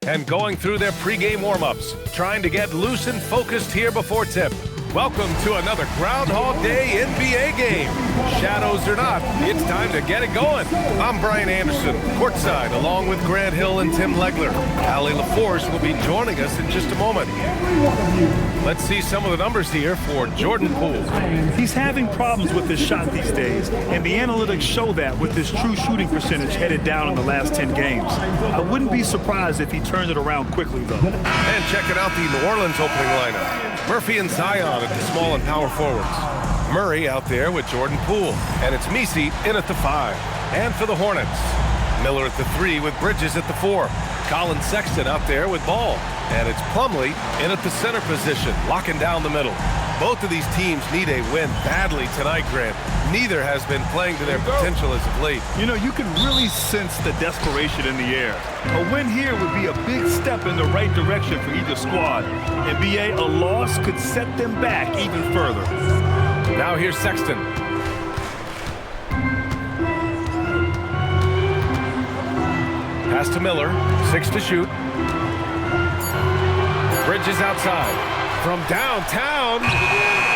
And going through their pregame warm-ups, trying to get loose and focused here before tip. Welcome to another Groundhog Day NBA game. Shadows or not, it's time to get it going. I'm Brian Anderson, courtside, along with Grant Hill and Tim Legler. Allie LaForce will be joining us in just a moment. Let's see some of the numbers here for Jordan Poole. He's having problems with his shot these days, and the analytics show that with his true shooting percentage headed down in the last 10 games. I wouldn't be surprised if he turned it around quickly, though. And checking out the New Orleans opening lineup. Murphy and Zion at the small and power forwards. Murray out there with Jordan Poole. And it's Misi in at the 5. And for the Hornets, Miller at the 3 with Bridges at the 4. Colin Sexton out there with Ball. And it's Plumlee in at the center position, locking down the middle. Both of these teams need a win badly tonight, Grant. Neither has been playing to their potential as of late. You know, you can really sense the desperation in the air. A win here would be a big step in the right direction for either squad. NBA, a loss could set them back even further. Now here's Sexton. Pass to Miller, 6 to shoot. Bridges outside. From downtown,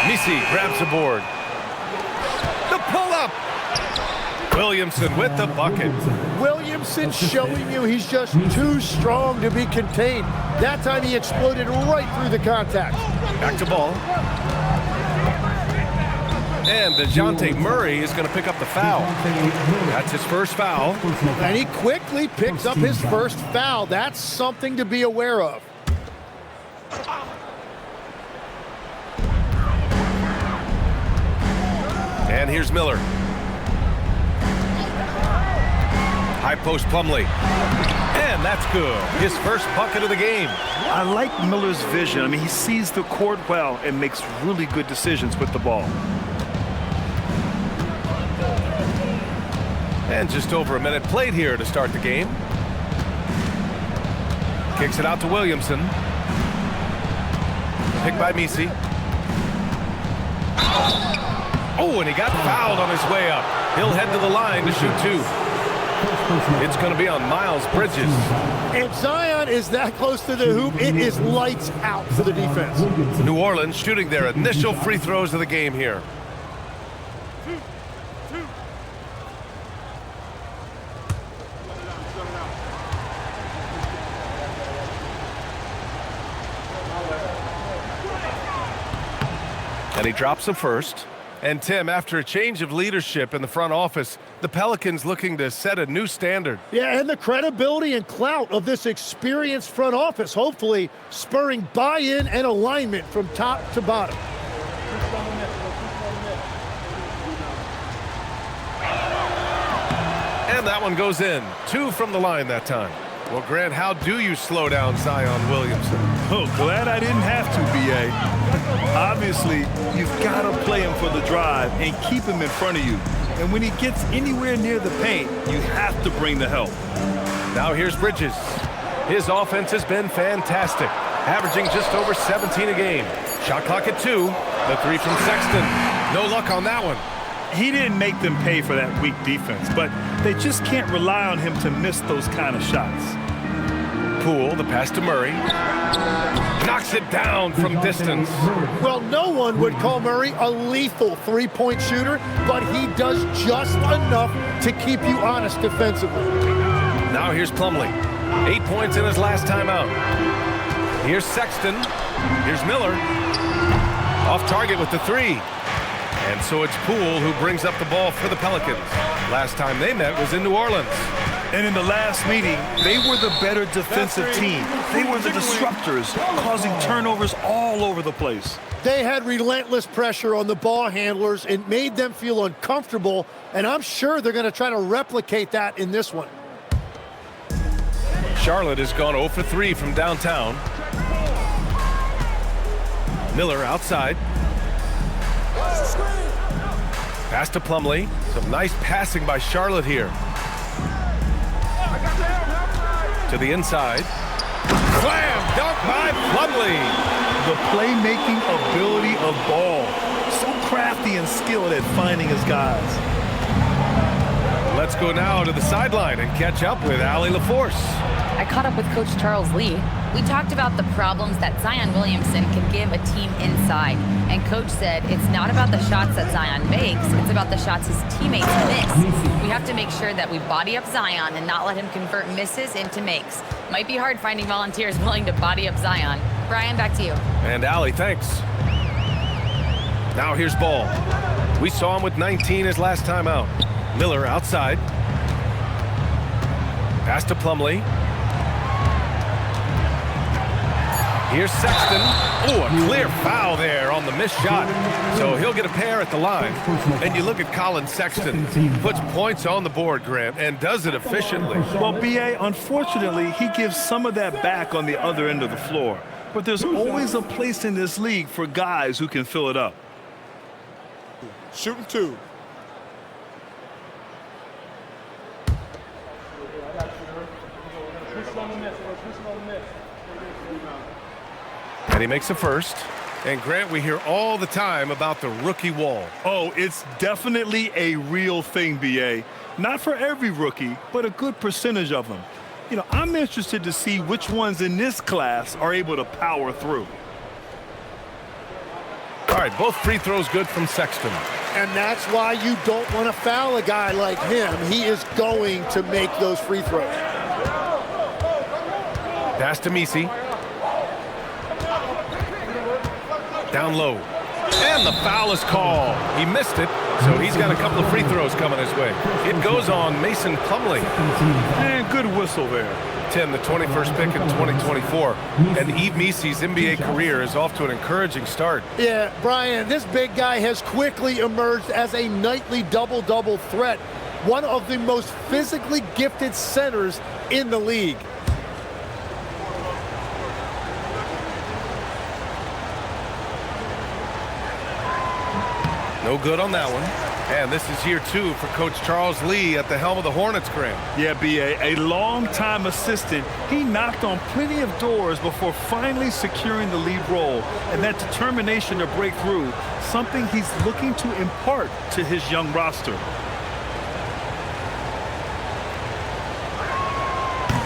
Misi grabs the board. The pull-up. Williamson with the bucket. Williamson showing you he's just too strong to be contained. That time he exploded right through the contact. Back to Ball. And DeJounte Murray is going to pick up the foul. That's his first foul. And he quickly picks up his first foul. That's something to be aware of. And here's Miller. High post Plumlee. And that's good. His first bucket of the game. I like Miller's vision. I mean, he sees the court well and makes really good decisions with the ball. And just over a minute played here to start the game. Kicks it out to Williamson. Picked by Misi. Oh, and he got fouled on his way up. He'll head to the line to shoot 2. It's going to be on Miles Bridges. And Zion is that close to the hoop, it is lights out for the defense. New Orleans shooting their initial free throws of the game here. And he drops the first. And Tim, after a change of leadership in the front office, the Pelicans looking to set a new standard. Yeah, and the credibility and clout of this experienced front office, hopefully spurring buy-in and alignment from top to bottom. And that one goes in. 2 from the line that time. Well, Grant, how do you slow down Zion Williamson? Oh, glad I didn't have to, B.A. Obviously, you've got to play him for the drive and keep him in front of you. And when he gets anywhere near the paint, you have to bring the help. Now here's Bridges. His offense has been fantastic, averaging just over 17 a game. Shot clock at 2. The 3 from Sexton. No luck on that one. He didn't make them pay for that weak defense, but they just can't rely on him to miss those kind of shots. Poole, the pass to Murray. Knocks it down from distance. Well, no one would call Murray a lethal three-point shooter, but he does just enough to keep you honest defensively. Now here's Plumlee. 8 points in his last time out. Here's Sexton. Here's Miller. Off target with the 3. And so it's Poole who brings up the ball for the Pelicans. Last time they met was in New Orleans. And in the last meeting, they were the better defensive team. They were the disruptors, causing turnovers all over the place. They had relentless pressure on the ball handlers. It made them feel uncomfortable, and I'm sure they're going to try to replicate that in this one. Charlotte has gone 0 for 3 from downtown. Miller outside. Pass to Plumlee. Some nice passing by Charlotte here. To the inside. Slam dunk by Plumlee. The playmaking ability of Ball. So crafty and skilled at finding his guys. Let's go now to the sideline and catch up with Allie LaForce. I caught up with Coach Charles Lee. We talked about the problems that Zion Williamson can give a team inside. And Coach said it's not about the shots that Zion makes, it's about the shots his teammates miss. We have to make sure that we body up Zion and not let him convert misses into makes. Might be hard finding volunteers willing to body up Zion. Brian, back to you. And Allie, thanks. Now here's Ball. We saw him with 19 his last time out. Miller outside. Pass to Plumlee. Here's Sexton. Oh, a clear foul there on the missed shot. So he'll get a pair at the line. And you look at Colin Sexton. Puts points on the board, Grant, and does it efficiently. Well, B.A., unfortunately, he gives some of that back on the other end of the floor. But there's always a place in this league for guys who can fill it up. Shooting two. And he makes a first. And Grant, we hear all the time about the rookie wall. Oh, it's definitely a real thing, B.A. Not for every rookie, but a good percentage of them. You know, I'm interested to see which ones in this class are able to power through. All right, both free throws good from Sexton. And that's why you don't want to foul a guy like him. He is going to make those free throws. Pass to Misi. Down low. And the foul is called. He missed it, so he's got a couple of free throws coming his way. It goes on Mason Plumlee. And good whistle there. Tim, the 21st pick in 2024. And Yves Misi's NBA career is off to an encouraging start. Yeah, Brian, this big guy has quickly emerged as a nightly double-double threat. One of the most physically gifted centers in the league. No good on that one. And this is year 2 for Coach Charles Lee at the helm of the Hornets, Grant. Yeah, B.A., a long-time assistant. He knocked on plenty of doors before finally securing the lead role. And that determination to break through, something he's looking to impart to his young roster.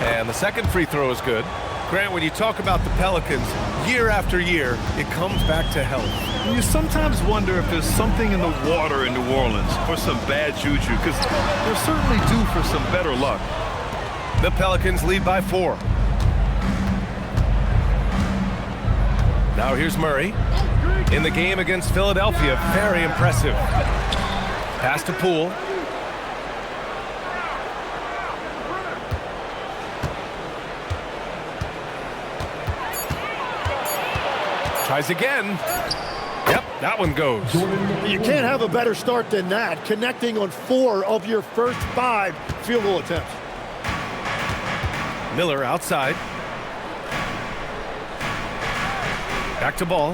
And the second free throw is good. Grant, when you talk about the Pelicans, year after year, it comes back to health. You sometimes wonder if there's something in the water in New Orleans or some bad juju, because they're certainly due for some better luck. The Pelicans lead by 4. Now here's Murray. In the game against Philadelphia, very impressive. Pass to Poole. Tries again. Yep, that one goes. You can't have a better start than that, connecting on 4 of your first 5 field goal attempts. Miller outside. Back to Ball.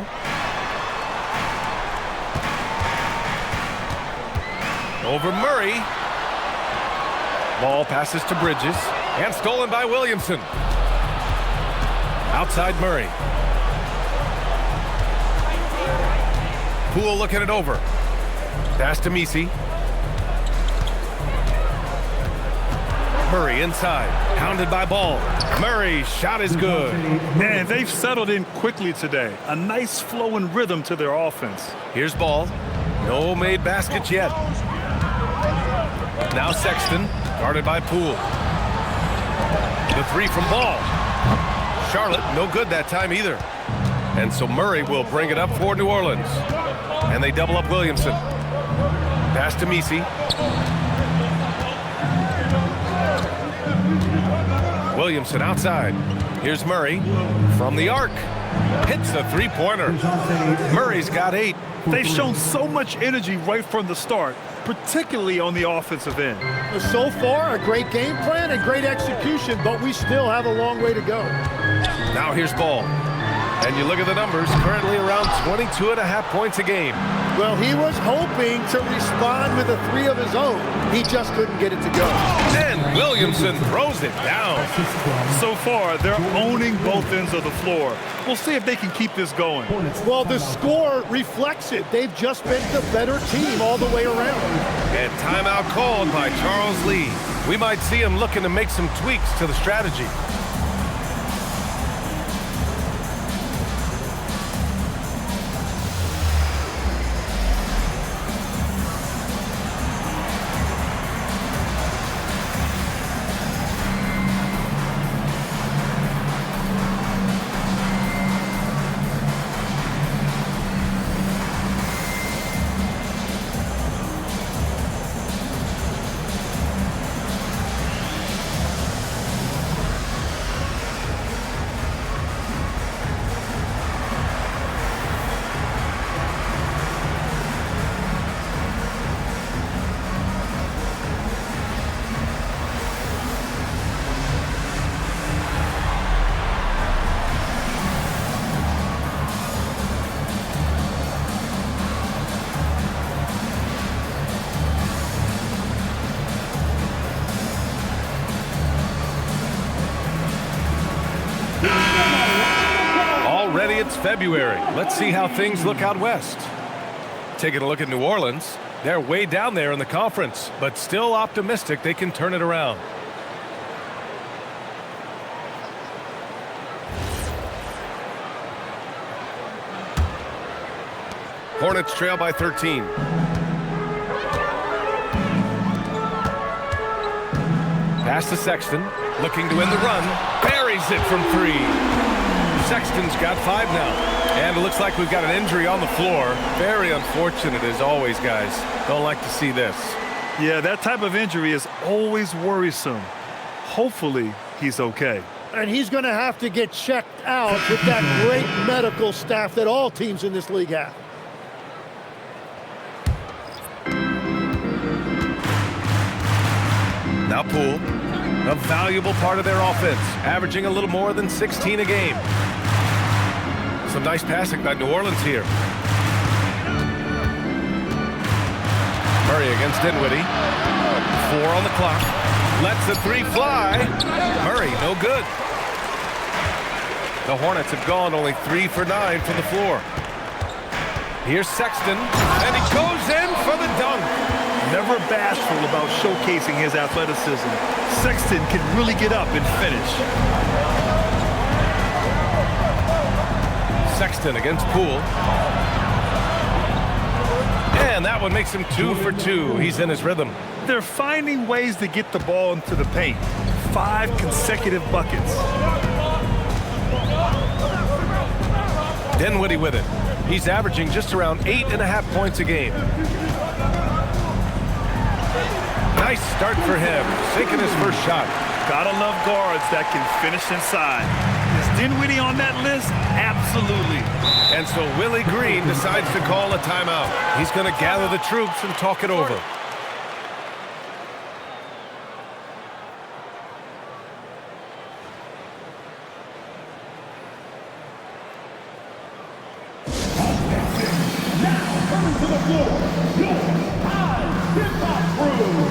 Over Murray. Ball passes to Bridges. And stolen by Williamson. Outside Murray. Poole looking it over. Pass to Misi. Murray inside. Pounded by Ball. Murray's shot is good. Man, they've settled in quickly today. A nice flow and rhythm to their offense. Here's Ball. No made baskets yet. Now Sexton. Guarded by Poole. The 3 from Ball. Charlotte, no good that time either. And so Murray will bring it up for New Orleans. And they double up Williamson. Pass to Misi. Williamson outside. Here's Murray from the arc. Hits a 3-pointer. Murray's got 8. They've shown so much energy right from the start, particularly on the offensive end. So far, a great game plan and great execution, but we still have a long way to go. Now here's Ball. And you look at the numbers, currently around 22.5 points a game. Well, he was hoping to respond with a 3 of his own. He just couldn't get it to go. And Williamson throws it down. So far, they're owning both ends of the floor. We'll see if they can keep this going. Well, the score reflects it. They've just been the better team all the way around. And timeout called by Charles Lee. We might see him looking to make some tweaks to the strategy. Already it's February. Let's see how things look out west. Taking a look at New Orleans. They're way down there in the conference, but still optimistic they can turn it around. Hornets trail by 13. Pass to Sexton, looking to win the run. Buries it from 3. Sexton's got 5 now. And it looks like we've got an injury on the floor. Very unfortunate as always, guys. Don't like to see this. Yeah, that type of injury is always worrisome. Hopefully, he's okay. And he's going to have to get checked out with that great medical staff that all teams in this league have. Now Poole, a valuable part of their offense, averaging a little more than 16 a game. Some nice passing by New Orleans here. Murray against Dinwiddie. 4 on the clock. Lets the 3 fly. Murray, no good. The Hornets have gone only 3 for 9 from the floor. Here's Sexton, and he goes in for the dunk. Never bashful about showcasing his athleticism. Sexton can really get up and finish. Sexton against Poole. And that one makes him 2 for 2. He's in his rhythm. They're finding ways to get the ball into the paint. 5 consecutive buckets. Dinwiddie with it. He's averaging just around 8.5 points a game. Nice start for him, sinking his first shot. Gotta love guards that can finish inside. Is Dinwiddie on that list? Absolutely. And so Willie Green decides to call a timeout. He's going to gather the troops and talk it over. Now coming to the floor, your high hip-hop crew.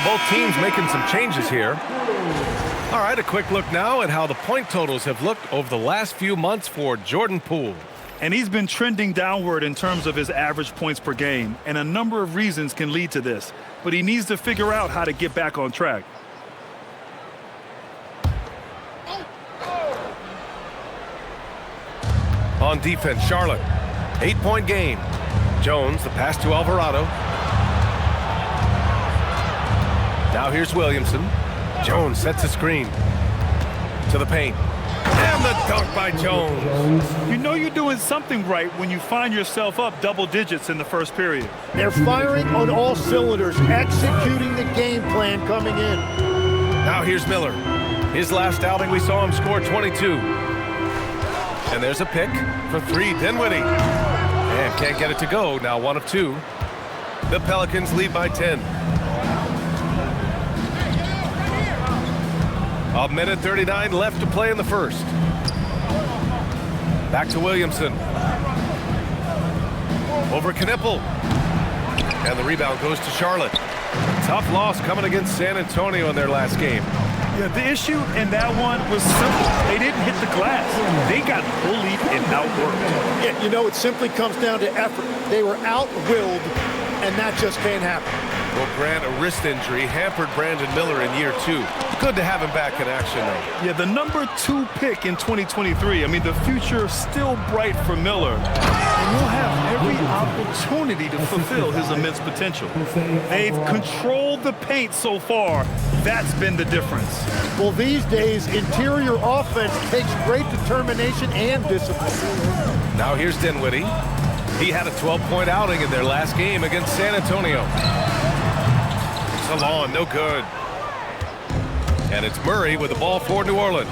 Both teams making some changes here. All right, a quick look now at how the point totals have looked over the last few months for Jordan Poole. And he's been trending downward in terms of his average points per game, and a number of reasons can lead to this. But he needs to figure out how to get back on track. On defense, Charlotte. 8-point game. Jones, the pass to Alvarado. Now here's Williamson. Jones sets a screen to the paint. And the dunk by Jones. You know you're doing something right when you find yourself up double digits in the first period. They're firing on all cylinders, executing the game plan coming in. Now here's Miller. His last outing, we saw him score 22. And there's a pick for 3, Dinwiddie. And can't get it to go, now 1 of 2. The Pelicans lead by 10. A minute 39 left to play in the first. Back to Williamson. Over Knipple. And the rebound goes to Charlotte. Tough loss coming against San Antonio in their last game. Yeah, the issue in that one was simple. They didn't hit the glass. They got bullied and outworked. Yeah, you know, it simply comes down to effort. They were out-willed, and that just can't happen. Well, Grant, a wrist injury hampered Brandon Miller in year 2. Good to have him back in action, though. Yeah, the number 2 pick in 2023. I mean, the future is still bright for Miller. And he'll have every opportunity to fulfill his immense potential. They've controlled the paint so far. That's been the difference. Well, these days, interior offense takes great determination and discipline. Now here's Dinwiddie. He had a 12-point outing in their last game against San Antonio. Salon, no good. And it's Murray with the ball for New Orleans.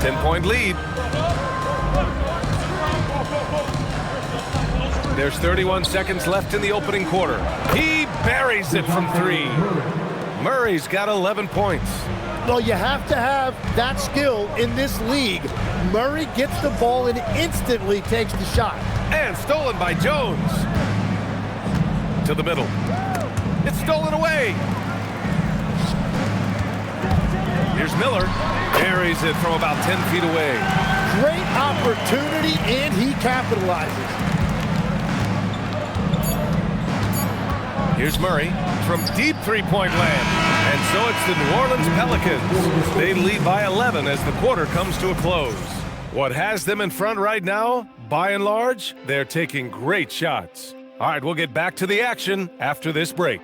10-point lead. There's 31 seconds left in the opening quarter. He buries it from 3. Murray's got 11 points. Well, you have to have that skill in this league. Murray gets the ball and instantly takes the shot. And stolen by Jones. To the middle. It's stolen away. Here's Miller. Buries it from about 10 feet away. Great opportunity, and he capitalizes. Here's Murray from deep three-point land. And so it's the New Orleans Pelicans. They lead by 11 as the quarter comes to a close. What has them in front right now, by and large, they're taking great shots. All right, we'll get back to the action after this break.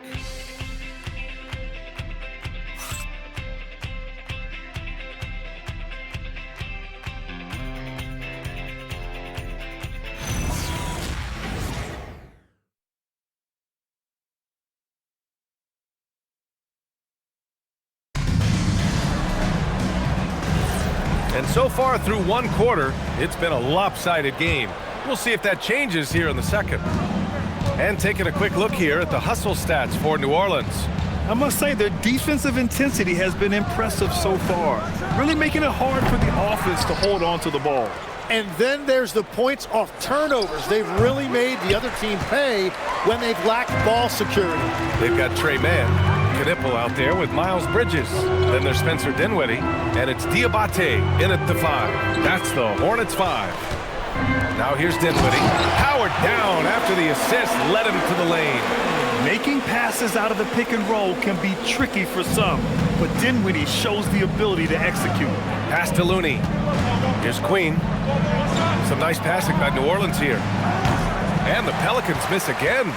And so far through one quarter, it's been a lopsided game. We'll see if that changes here in the second. And taking a quick look here at the hustle stats for New Orleans. I must say their defensive intensity has been impressive so far, really making it hard for the offense to hold on to the ball. And then there's the points off turnovers. They've really made the other team pay when they've lacked ball security. They've got Trey Mann, Knipple out there with Miles Bridges. Then there's Spencer Dinwiddie, and it's Diabate in at the 5. That's the Hornets 5. Now here's Dinwiddie. Powered down after the assist led him to the lane. Making passes out of the pick and roll can be tricky for some, but Dinwiddie shows the ability to execute. Pass to Looney. Here's Queen. Some nice passing by New Orleans here. And the Pelicans miss again.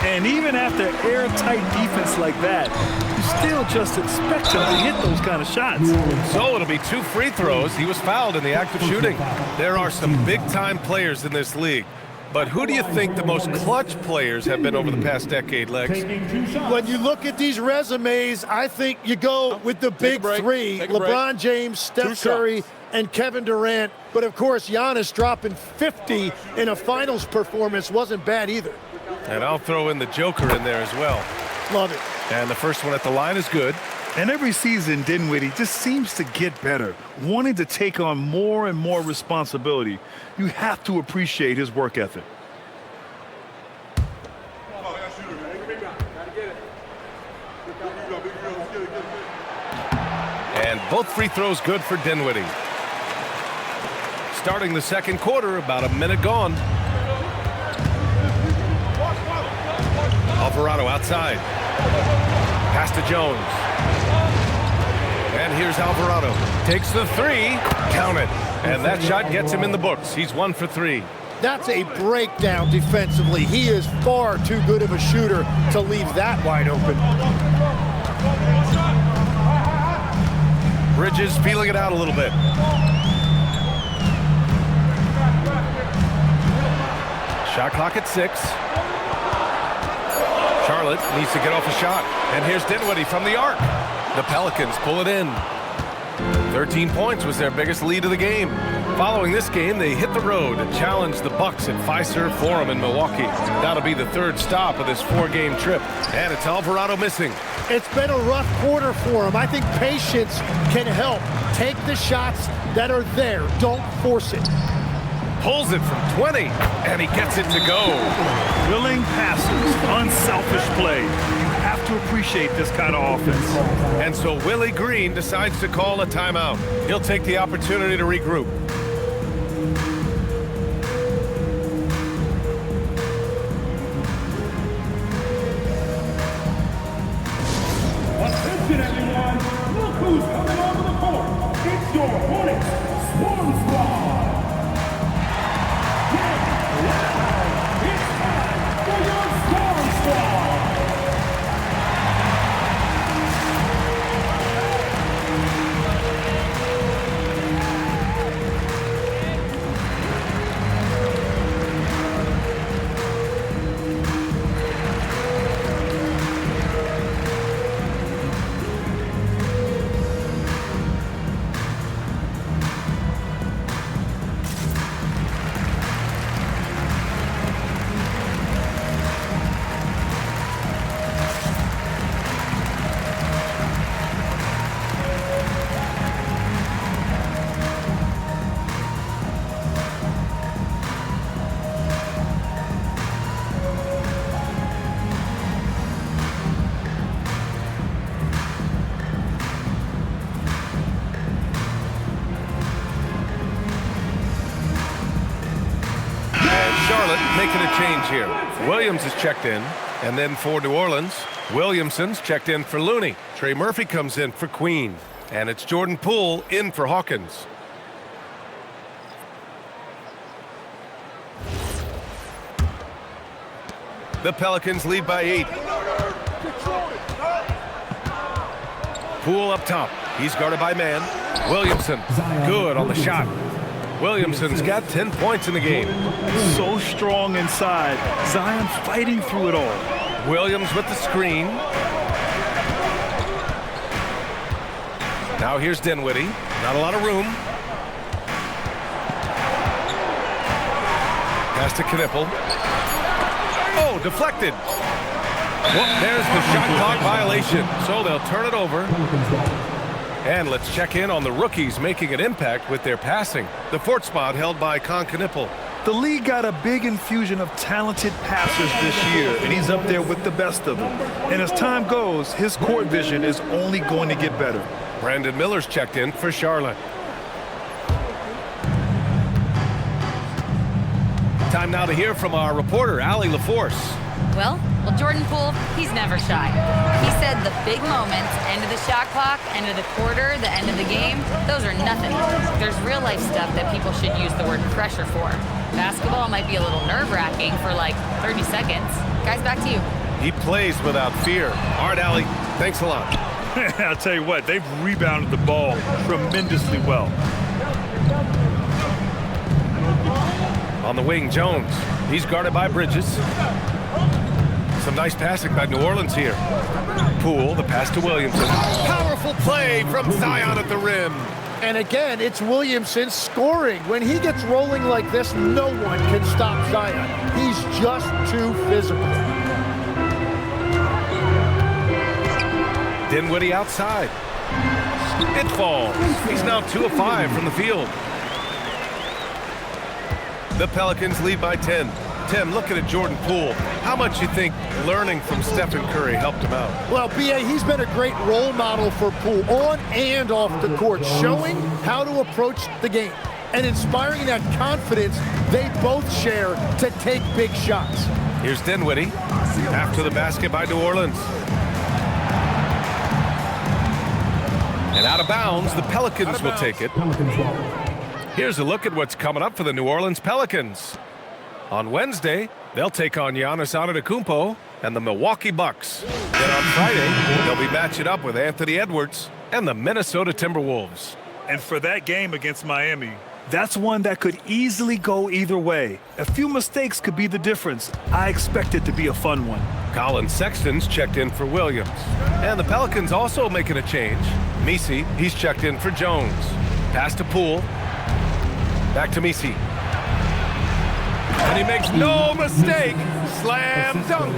And even after airtight defense like that, you still just expect him to hit those kind of shots. So it'll be 2 free throws. He was fouled in the act of shooting. There are some big-time players in this league. But who do you think the most clutch players have been over the past decade, Lex? When you look at these resumes, I think you go with the big 3. LeBron James, Steph Curry, and Kevin Durant. But, of course, Giannis dropping 50 in a finals performance wasn't bad either. And I'll throw in the Joker in there as well. Love it. And the first one at the line is good. And every season, Dinwiddie just seems to get better, wanting to take on more and more responsibility. You have to appreciate his work ethic. And both free throws good for Dinwiddie. Starting the second quarter, about a minute gone. Alvarado outside. Pass to Jones. And here's Alvarado. Takes the 3. Count it. And that shot gets him in the books. He's 1 for 3. That's a breakdown defensively. He is far too good of a shooter to leave that wide open. Bridges feeling it out a little bit. Shot clock at 6. Charlotte needs to get off a shot. And here's Dinwiddie from the arc. The Pelicans pull it in. 13 points was their biggest lead of the game. Following this game, they hit the road to challenge the Bucks at Fiserv Forum in Milwaukee. That'll be the third stop of this 4-game trip. And it's Alvarado missing. It's been a rough quarter for him. I think patience can help. Take the shots that are there. Don't force it. Pulls it from 20, and he gets it to go. Willing passes, unselfish play. You have to appreciate this kind of offense. And so Willie Green decides to call a timeout. He'll take the opportunity to regroup. Attention, everyone. Look who's coming onto the court. It's your Hornets Swarm Squad. It's time for your Swarm Squad. Making a change here. Williams is checked in, and then for New Orleans, Williamson's checked in for Looney. Trey Murphy comes in for Queen, and it's Jordan Poole in for Hawkins. The Pelicans lead by 8. Poole up top. He's guarded by man. Williamson, good on the shot. Williamson's got 10 points in the game. So strong inside. Zion fighting through it all. Williams with the screen. Now here's Dinwiddie. Not a lot of room. Pass to Knipple. Oh, deflected. Well, there's the shot clock violation. So they'll turn it over. And let's check in on the rookies making an impact with their passing. The fourth spot held by Knipple. The league got a big infusion of talented passers this year, and he's up there with the best of them. And as time goes, his court vision is only going to get better. Brandon Miller's checked in for Charlotte. Time now to hear from our reporter, Allie LaForce. Well, Jordan Poole, he's never shy. He said the big moments, end of the shot clock, end of the quarter, the end of the game, those are nothing. There's real life stuff that people should use the word pressure for. Basketball might be a little nerve-wracking for like 30 seconds. Guys, back to you. He plays without fear. All right, Allie, thanks a lot. I'll tell you what, they've rebounded the ball tremendously well. On the wing, Jones. He's guarded by Bridges. Some nice passing by New Orleans here. Poole, the pass to Williamson. Powerful play from Zion at the rim. And again, it's Williamson scoring. When he gets rolling like this, no one can stop Zion. He's just too physical. Dinwiddie outside. It falls. He's now 2 of 5 from the field. The Pelicans lead by 10. Tim, looking at Jordan Poole, how much you think learning from Stephen Curry helped him out? Well, B.A., he's been a great role model for Poole on and off the court, showing how to approach the game and inspiring that confidence they both share to take big shots. Here's Dinwiddie after the basket by New Orleans. And out of bounds, the Pelicans will take it. Here's a look at what's coming up for the New Orleans Pelicans. On Wednesday, they'll take on Giannis Antetokounmpo and the Milwaukee Bucks. Then on Friday, they'll be matching up with Anthony Edwards and the Minnesota Timberwolves. And for that game against Miami, that's one that could easily go either way. A few mistakes could be the difference. I expect it to be a fun one. Colin Sexton's checked in for Williams. And the Pelicans also making a change. Misi, he's checked in for Jones. Pass to Poole. Back to Misi. And he makes no mistake. Slam dunk.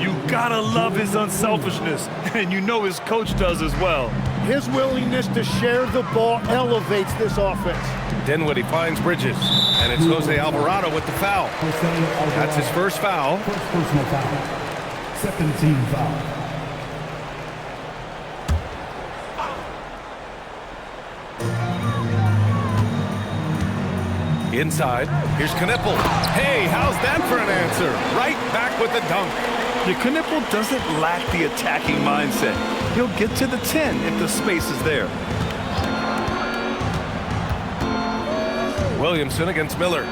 You gotta love his unselfishness, and you know his coach does as well. His willingness to share the ball elevates this offense. Dinwiddie finds Bridges, and it's Jose Alvarado with the foul. That's his first foul. First personal foul. Second team foul. Inside, here's Knipple. Hey, how's that for an answer? Right back with the dunk. Your Knipple doesn't lack the attacking mindset. He'll get to the 10 if the space is there. Williamson against Miller.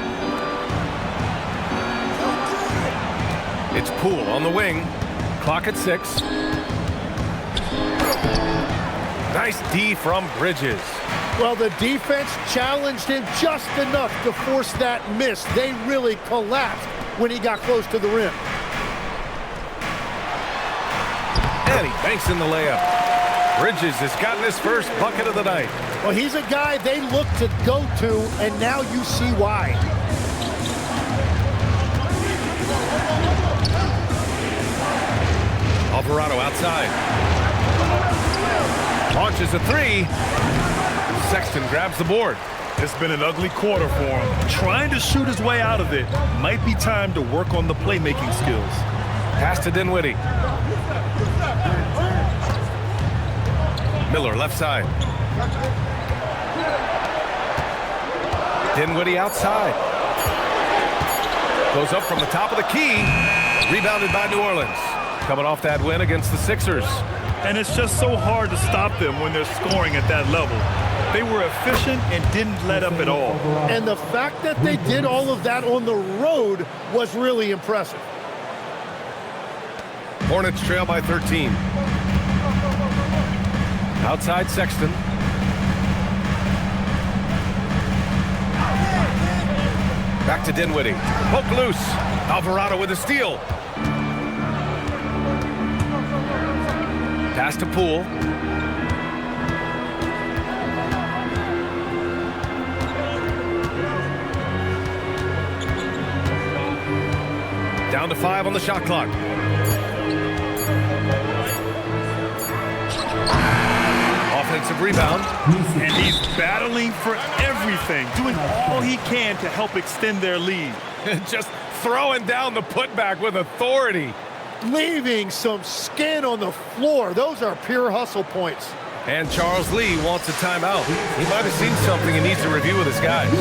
It's Poole on the wing. Clock at 6. Nice D from Bridges. Well, the defense challenged him just enough to force that miss. They really collapsed when he got close to the rim. And he banks in the layup. Bridges has gotten his first bucket of the night. Well, he's a guy they look to go to, and now you see why. Alvarado outside. Launches a 3. Sexton grabs the board. It's been an ugly quarter for him. Trying to shoot his way out of it. Might be time to work on the playmaking skills. Pass to Dinwiddie. Miller left side. Dinwiddie outside. Goes up from the top of the key. Rebounded by New Orleans. Coming off that win against the Sixers. And it's just so hard to stop them when they're scoring at that level. They were efficient and didn't let up at all. And the fact that they did all of that on the road was really impressive. Hornets trail by 13. Outside Sexton. Back to Dinwiddie. Poke loose. Alvarado with a steal. Pass to Poole. Down to 5 on the shot clock. Offensive rebound. And he's battling for everything, doing all he can to help extend their lead. Just throwing down the putback with authority. Leaving some skin on the floor. Those are pure hustle points. And Charles Lee wants a timeout. He might have seen something he needs to review with his guys.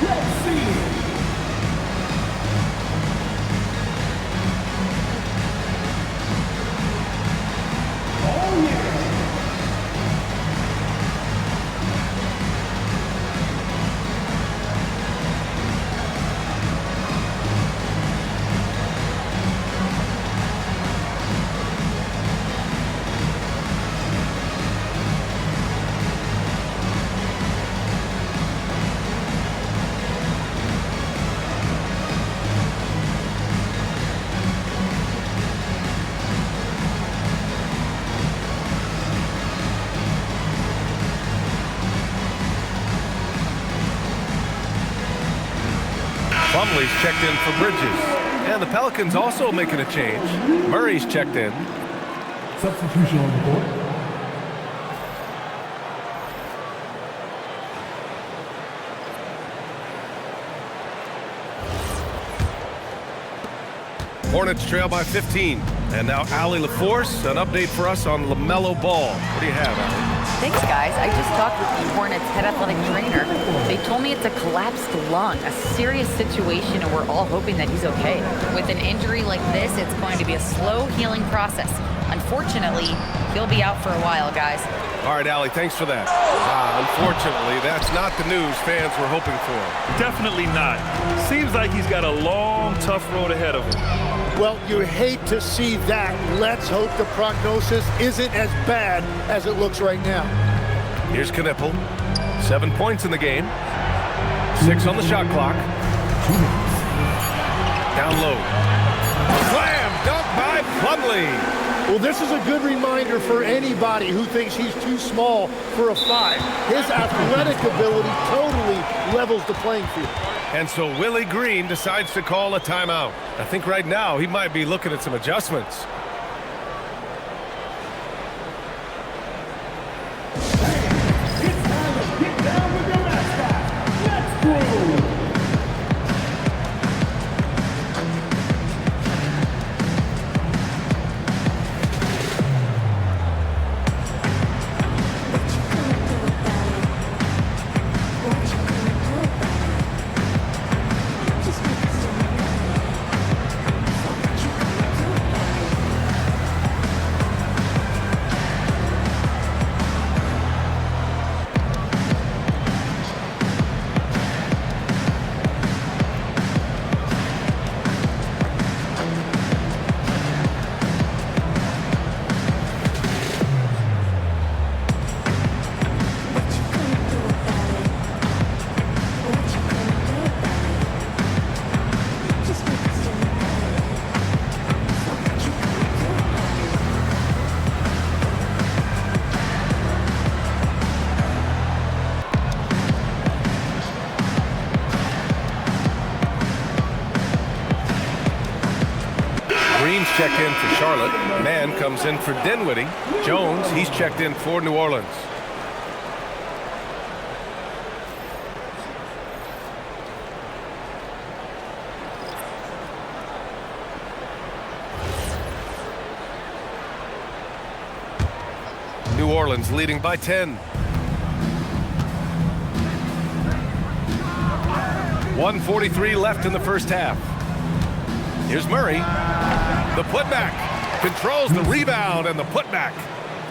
Let's see. Plumlee's checked in for Bridges. And the Pelicans also making a change. Murray's checked in. Substitution on the court. Hornets trail by 15. And now Allie LaForce, an update for us on LaMelo Ball. What do you have, Allie? Thanks, guys. I just talked with the Hornets head athletic trainer. They told me it's a collapsed lung, a serious situation, and we're all hoping that he's okay. With an injury like this, it's going to be a slow healing process. Unfortunately, he'll be out for a while, guys. All right, Allie, thanks for that. Unfortunately, that's not the news fans were hoping for. Definitely not. Seems like he's got a long, tough road ahead of him. Well, you hate to see that. Let's hope the prognosis isn't as bad as it looks right now. Here's Knipple. 7 points in the game. 6 on the shot clock. Down low. Slam dunk by Plumlee. Well, this is a good reminder for anybody who thinks he's too small for a 5. His athletic ability totally levels the playing field. And so Willie Green decides to call a timeout. I think right now he might be looking at some adjustments. It's time to get down with your mascot. Let's go! Green's checked in for Charlotte. Mann comes in for Dinwiddie. Jones, he's checked in for New Orleans. New Orleans leading by 10. 1:43 left in the first half. Here's Murray. The putback. Controls the rebound and the putback.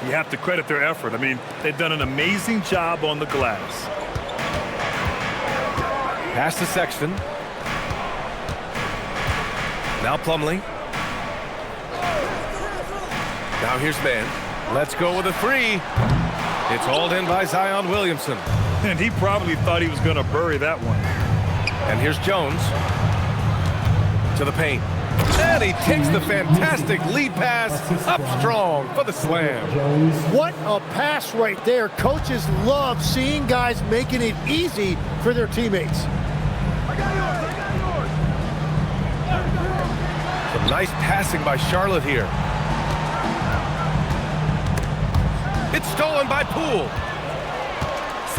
You have to credit their effort. I mean, they've done an amazing job on the glass. Pass to Sexton. Now Plumlee. Now here's Mann. Let's go with a 3. It's hauled in by Zion Williamson. And he probably thought he was going to bury that one. And here's Jones. To the paint. And he takes the fantastic lead pass up strong for the slam. What a pass right there. Coaches love seeing guys making it easy for their teammates. Some nice passing by Charlotte here. It's stolen by Poole.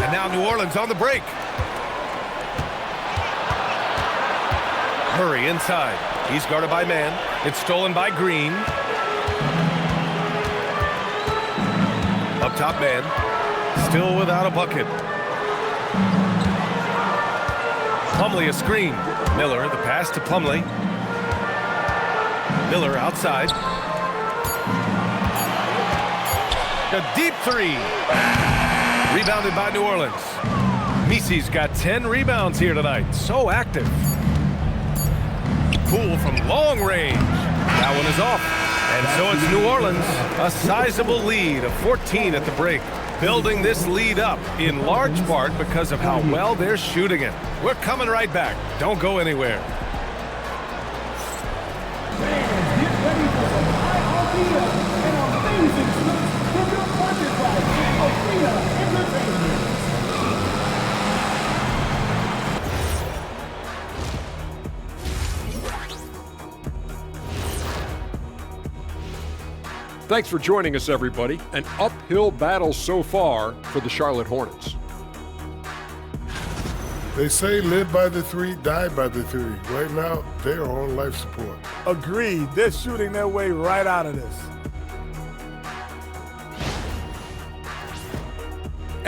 And now New Orleans on the break. Murray inside. He's guarded by Mann. It's stolen by Green. Up top, Mann. Still without a bucket. Plumlee a screen. Miller, the pass to Plumlee. Miller outside. A deep 3. Rebounded by New Orleans. Misi's got 10 rebounds here tonight. So active. Poole from long range. That one is off. And so it's New Orleans, a sizable lead of 14 at the break. Building this lead up in large part because of how well they're shooting it. We're coming right back. Don't go anywhere. Fans, get ready for some high idea and amazing stunts from your partner by Arena Entertainment. Thanks for joining us, everybody. An uphill battle so far for the Charlotte Hornets. They say live by the 3, die by the 3. Right now, they are on life support. Agreed. They're shooting their way right out of this.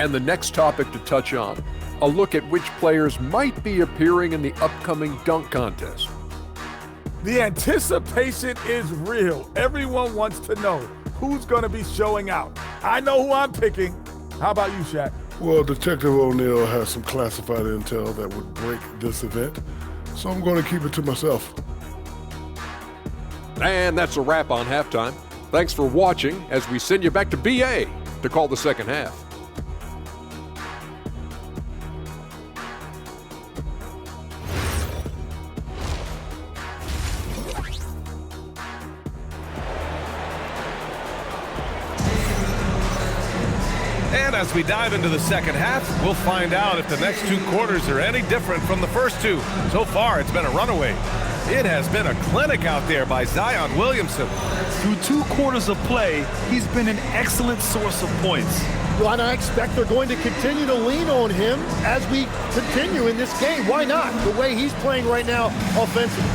And the next topic to touch on, a look at which players might be appearing in the upcoming dunk contest. The anticipation is real. Everyone wants to know who's going to be showing out. I know who I'm picking. How about you, Shaq? Well, Detective O'Neill has some classified intel that would break this event, so I'm going to keep it to myself. And that's a wrap on halftime. Thanks for watching as we send you back to BA to call the second half. And as we dive into the second half, we'll find out if the next two quarters are any different from the first two. So far, it's been a runaway. It has been a clinic out there by Zion Williamson. Through 2 quarters of play, he's been an excellent source of points. Well, and I expect they're going to continue to lean on him as we continue in this game. Why not? The way he's playing right now offensively.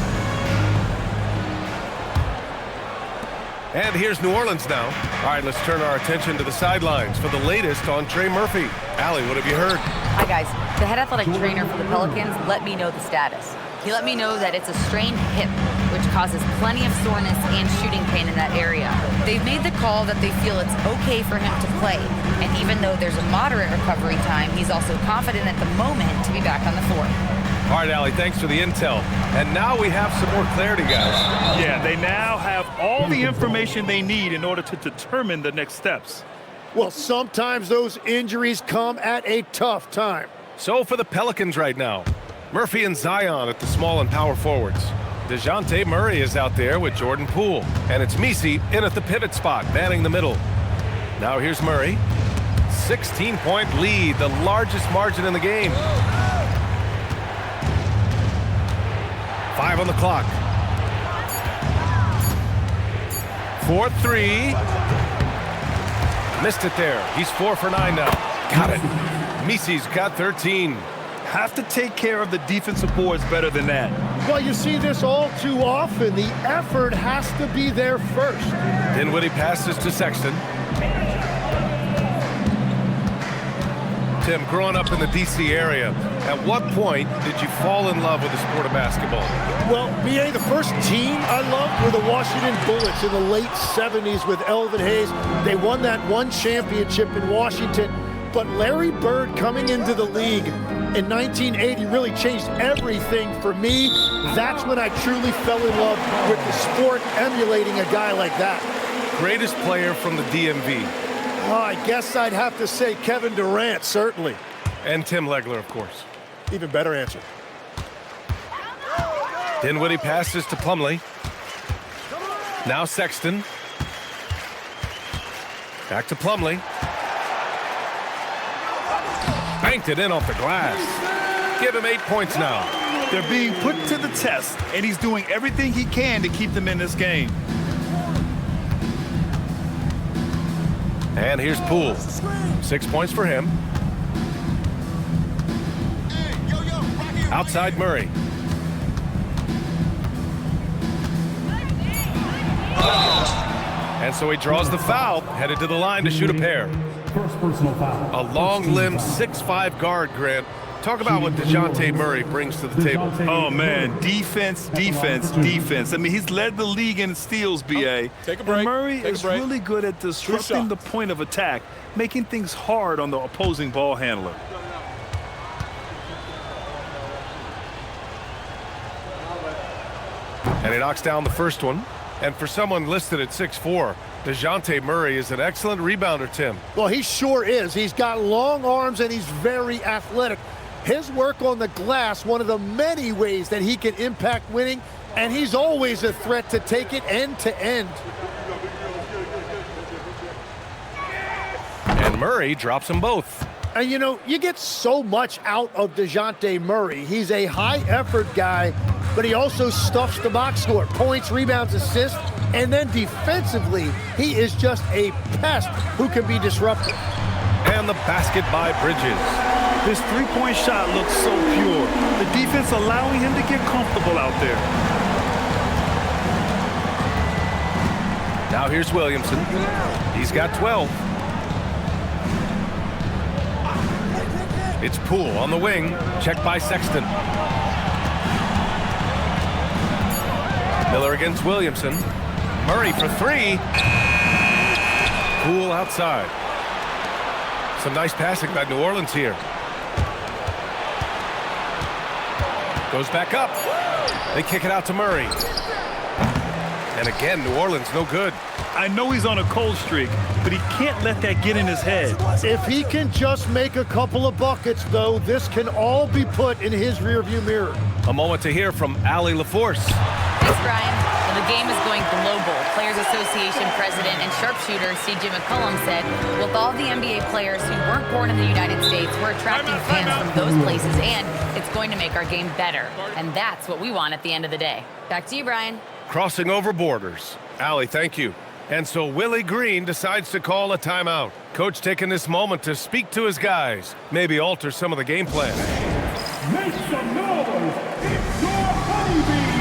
And here's New Orleans now. All right, let's turn our attention to the sidelines for the latest on Trey Murphy. Allie, what have you heard? Hi, guys. The head athletic trainer for the Pelicans let me know the status. He let me know that it's a strained hip, which causes plenty of soreness and shooting pain in that area. They've made the call that they feel it's okay for him to play. And even though there's a moderate recovery time, he's also confident at the moment to be back on the floor. All right, Allie, thanks for the intel. And now we have some more clarity, guys. Yeah, they now have all the information they need in order to determine the next steps. Well, sometimes those injuries come at a tough time. So for the Pelicans right now, Murphy and Zion at the small and power forwards. DeJounte Murray is out there with Jordan Poole. And it's Misi in at the pivot spot, manning the middle. Now here's Murray. 16-point lead, the largest margin in the game. 5 on the clock. 4-3. Missed it there. He's 4 for 9 now. Got it. Misi's got 13. Have to take care of the defensive boards better than that. Well, you see this all too often. The effort has to be there first. Dinwiddie passes to Sexton. Tim, growing up in the D.C. area, at what point did you fall in love with the sport of basketball? Well, BA, the first team I loved were the Washington Bullets in the late 70s with Elvin Hayes. They won that one championship in Washington. But Larry Bird coming into the league in 1980 really changed everything for me. That's when I truly fell in love with the sport, emulating a guy like that. Greatest player from the DMV. Oh, I guess I'd have to say Kevin Durant, certainly. And Tim Legler, of course. Even better answer. Dinwiddie passes to Plumlee. Now Sexton. Back to Plumlee. Banked it in off the glass. Give him 8 points now. They're being put to the test, and he's doing everything he can to keep them in this game. And here's Poole. 6 points for him. Outside Murray. And so he draws the foul, headed to the line to shoot a pair. First personal foul. A long-limbed 6'5" guard, Grant. Talk about what DeJounte Murray brings to the table. Oh, man, defense, defense, defense. I mean, he's led the league in steals, BA. Take a break. And Murray Take a is break. really good at disrupting the point of attack, making things hard on the opposing ball handler. And he knocks down the first one. And for someone listed at 6'4", DeJounte Murray is an excellent rebounder, Tim. Well, he sure is. He's got long arms and he's very athletic. His work on the glass, one of the many ways that he can impact winning, and he's always a threat to take it end to end. And Murray drops them both. And, you know, you get so much out of DeJounte Murray. He's a high-effort guy, but he also stuffs the box score. Points, rebounds, assists, and then defensively, he is just a pest who can be disruptive. And the basket by Bridges. His three-point shot looks so pure. The defense allowing him to get comfortable out there. Now here's Williamson. He's got 12. It's Poole on the wing. Checked by Sexton. Miller against Williamson. Murray for three. Poole outside. Some nice passing by New Orleans here. Goes back up. They kick it out to Murray. And again, New Orleans no good. I know he's on a cold streak, but he can't let that get in his head. If he can just make a couple of buckets, though, this can all be put in his rearview mirror. A moment to hear from Allie LaForce. Thanks, Brian. Well, the game is going global. Players Association President and sharpshooter C.J. McCollum said, with all the NBA players who weren't born in the United States, we're attracting fans from those places, and it's going to make our game better. And that's what we want at the end of the day. Back to you, Brian. Crossing over borders. Allie, thank you. And so Willie Green decides to call a timeout. Coach taking this moment to speak to his guys, maybe alter some of the game plan. Make some noise. It's your honeybee.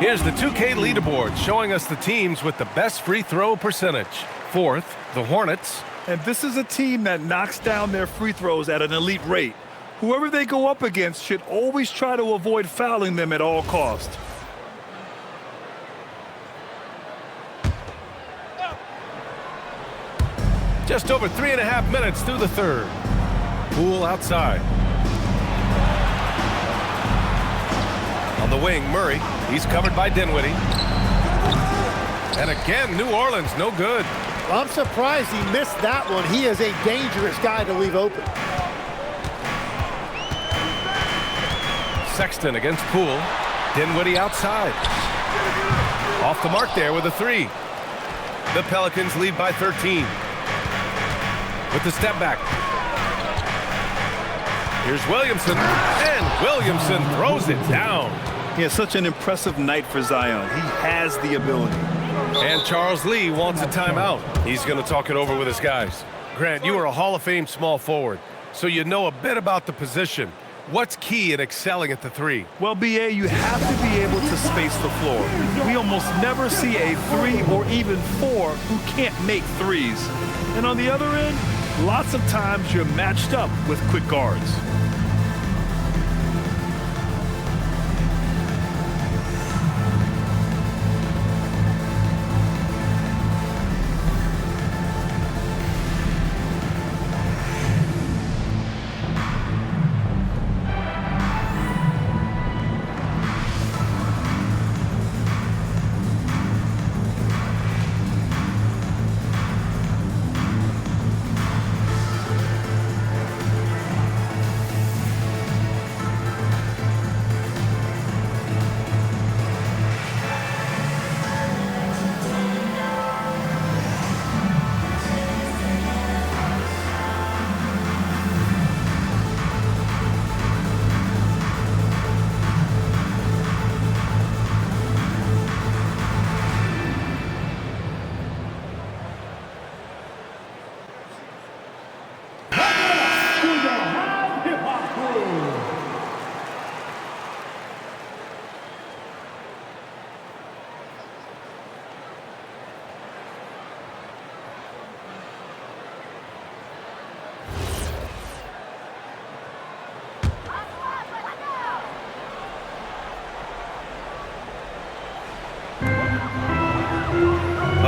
Here's the 2K leaderboard showing us the teams with the best free throw percentage. Fourth, the Hornets. And this is a team that knocks down their free throws at an elite rate. Whoever they go up against should always try to avoid fouling them at all costs. Just over 3.5 minutes through the third. Poole outside. On the wing, Murray. He's covered by Dinwiddie. And again, New Orleans no good. Well, I'm surprised he missed that one. He is a dangerous guy to leave open. Sexton against Poole. Dinwiddie outside. Off the mark there with a three. The Pelicans lead by 13. With the step back. Here's Williamson, and Williamson throws it down. He has such an impressive night for Zion. He has the ability. And Charles Lee wants a timeout. He's going to talk it over with his guys. Grant, you are a Hall of Fame small forward, so you know a bit about the position. What's key in excelling at the three? Well, B.A., you have to be able to space the floor. We almost never see a 3 or even 4 who can't make threes. And on the other end, lots of times you're matched up with quick guards.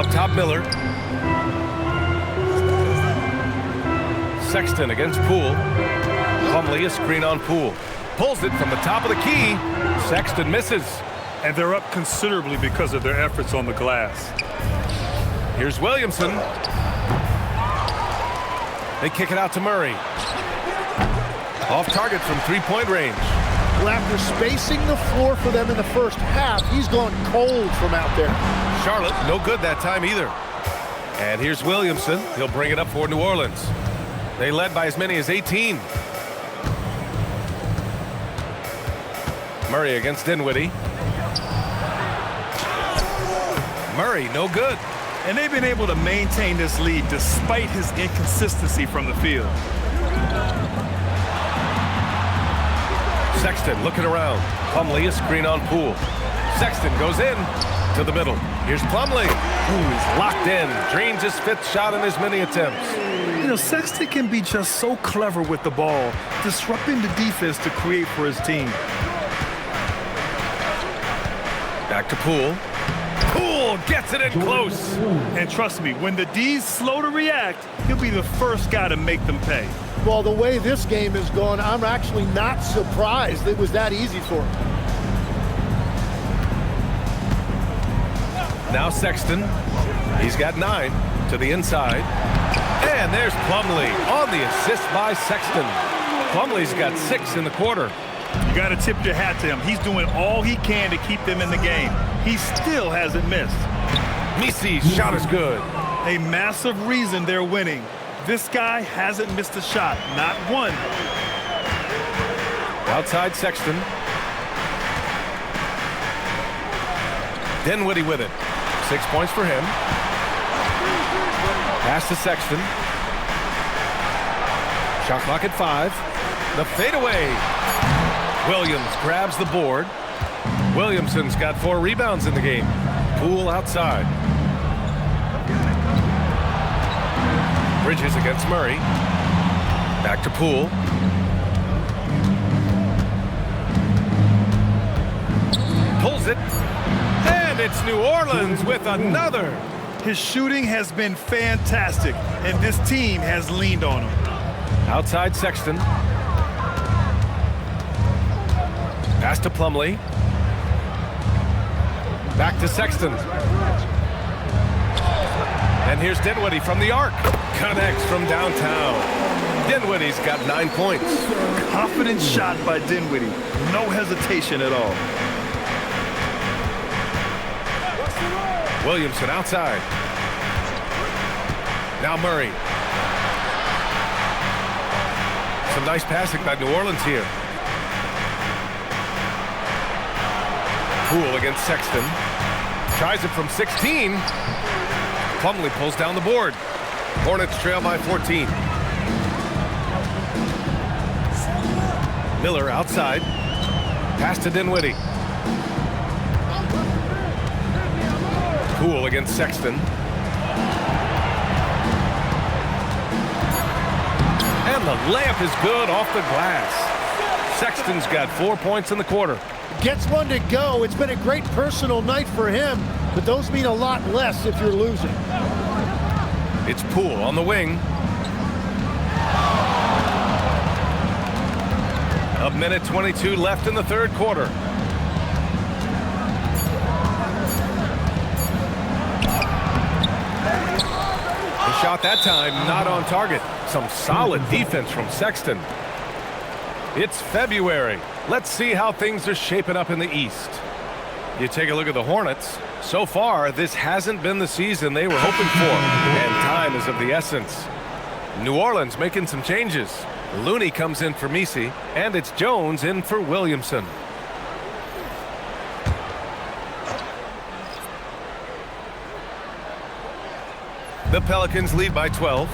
Up top, Miller. Sexton against Poole. Plumlee, a screen on Poole. Pulls it from the top of the key. Sexton misses. And they're up considerably because of their efforts on the glass. Here's Williamson. They kick it out to Murray. Off target from three-point range. Well, after spacing the floor for them in the first half, he's gone cold from out there. Charlotte, no good that time either. And here's Williamson. He'll bring it up for New Orleans. They led by as many as 18. Murray against Dinwiddie. Murray, no good. And they've been able to maintain this lead despite his inconsistency from the field. Sexton looking around. Plumlee, a screen on Poole. Sexton goes in to the middle. Here's Plumlee. He's locked in. Drains his fifth shot in as many attempts. You know, Sexton can be just so clever with the ball, disrupting the defense to create for his team. Back to Poole. Poole gets it in close. And trust me, when the D's slow to react, he'll be the first guy to make them pay. Well, the way this game is going, I'm actually not surprised it was that easy for him. Now Sexton. He's got 9 to the inside. And there's Plumlee on the assist by Sexton. Plumlee's got 6 in the quarter. You got to tip your hat to him. He's doing all he can to keep them in the game. He still hasn't missed. Misi's shot is good. A massive reason they're winning. This guy hasn't missed a shot, not one. Outside Sexton. Dinwiddie with it. 6 points for him. Pass to Sexton. Shot clock at 5. The fadeaway. Williams grabs the board. Williamson's got 4 rebounds in the game. Poole outside. Bridges against Murray. Back to Poole. Pulls it. And it's New Orleans with another. His shooting has been fantastic, and this team has leaned on him. Outside Sexton. Pass to Plumlee. Back to Sexton. And here's Dinwiddie from the arc. Connects from downtown. Dinwiddie's got 9 points. Confident shot by Dinwiddie. No hesitation at all. Williamson outside. Now Murray. Some nice passing by New Orleans here. Poole against Sexton. Tries it from 16. Plumlee pulls down the board. Hornets trail by 14. Miller outside. Pass to Dinwiddie. Poole against Sexton. And the layup is good off the glass. Sexton's got 4 points in the quarter. Gets one to go. It's been a great personal night for him, but those mean a lot less if you're losing. It's Poole on the wing. A minute 22 left in the third quarter. The shot that time not on target. Some solid defense from Sexton. It's February. Let's see how things are shaping up in the East. You take a look at the Hornets. So far, this hasn't been the season they were hoping for, and time is of the essence. New Orleans making some changes. Looney comes in for Misi, and it's Jones in for Williamson. The Pelicans lead by 12.